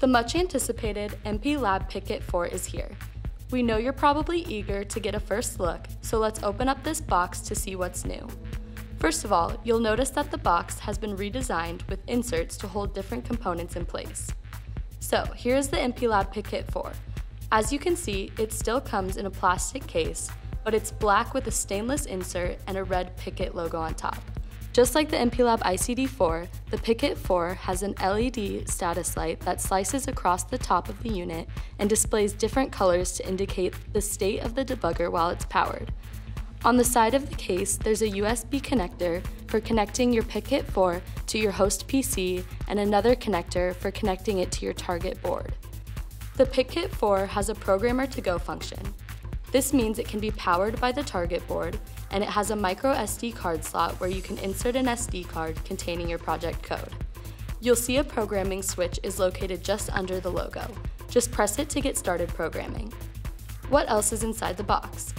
The much anticipated MPLAB PICkit 4 is here. We know you're probably eager to get a first look, so let's open up this box to see what's new. First of all, you'll notice that the box has been redesigned with inserts to hold different components in place. So here's the MPLAB PICkit 4. As you can see, it still comes in a plastic case, but it's black with a stainless insert and a red PICkit logo on top. Just like the MPLAB ICD4, the PICkit 4 has an LED status light that slices across the top of the unit and displays different colors to indicate the state of the debugger while it's powered. On the side of the case, there's a USB connector for connecting your PICkit 4 to your host PC and another connector for connecting it to your target board. The PICkit 4 has a Programmer to Go function. This means it can be powered by the target board, and it has a micro SD card slot where you can insert an SD card containing your project code. You'll see a programming switch is located just under the logo. Just press it to get started programming. What else is inside the box?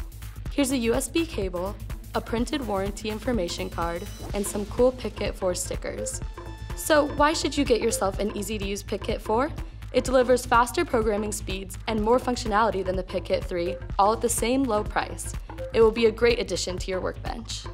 Here's a USB cable, a printed warranty information card, and some cool PICkit 4 stickers. So why should you get yourself an easy-to-use PICkit 4? It delivers faster programming speeds and more functionality than the PICkit 3, all at the same low price. It will be a great addition to your workbench.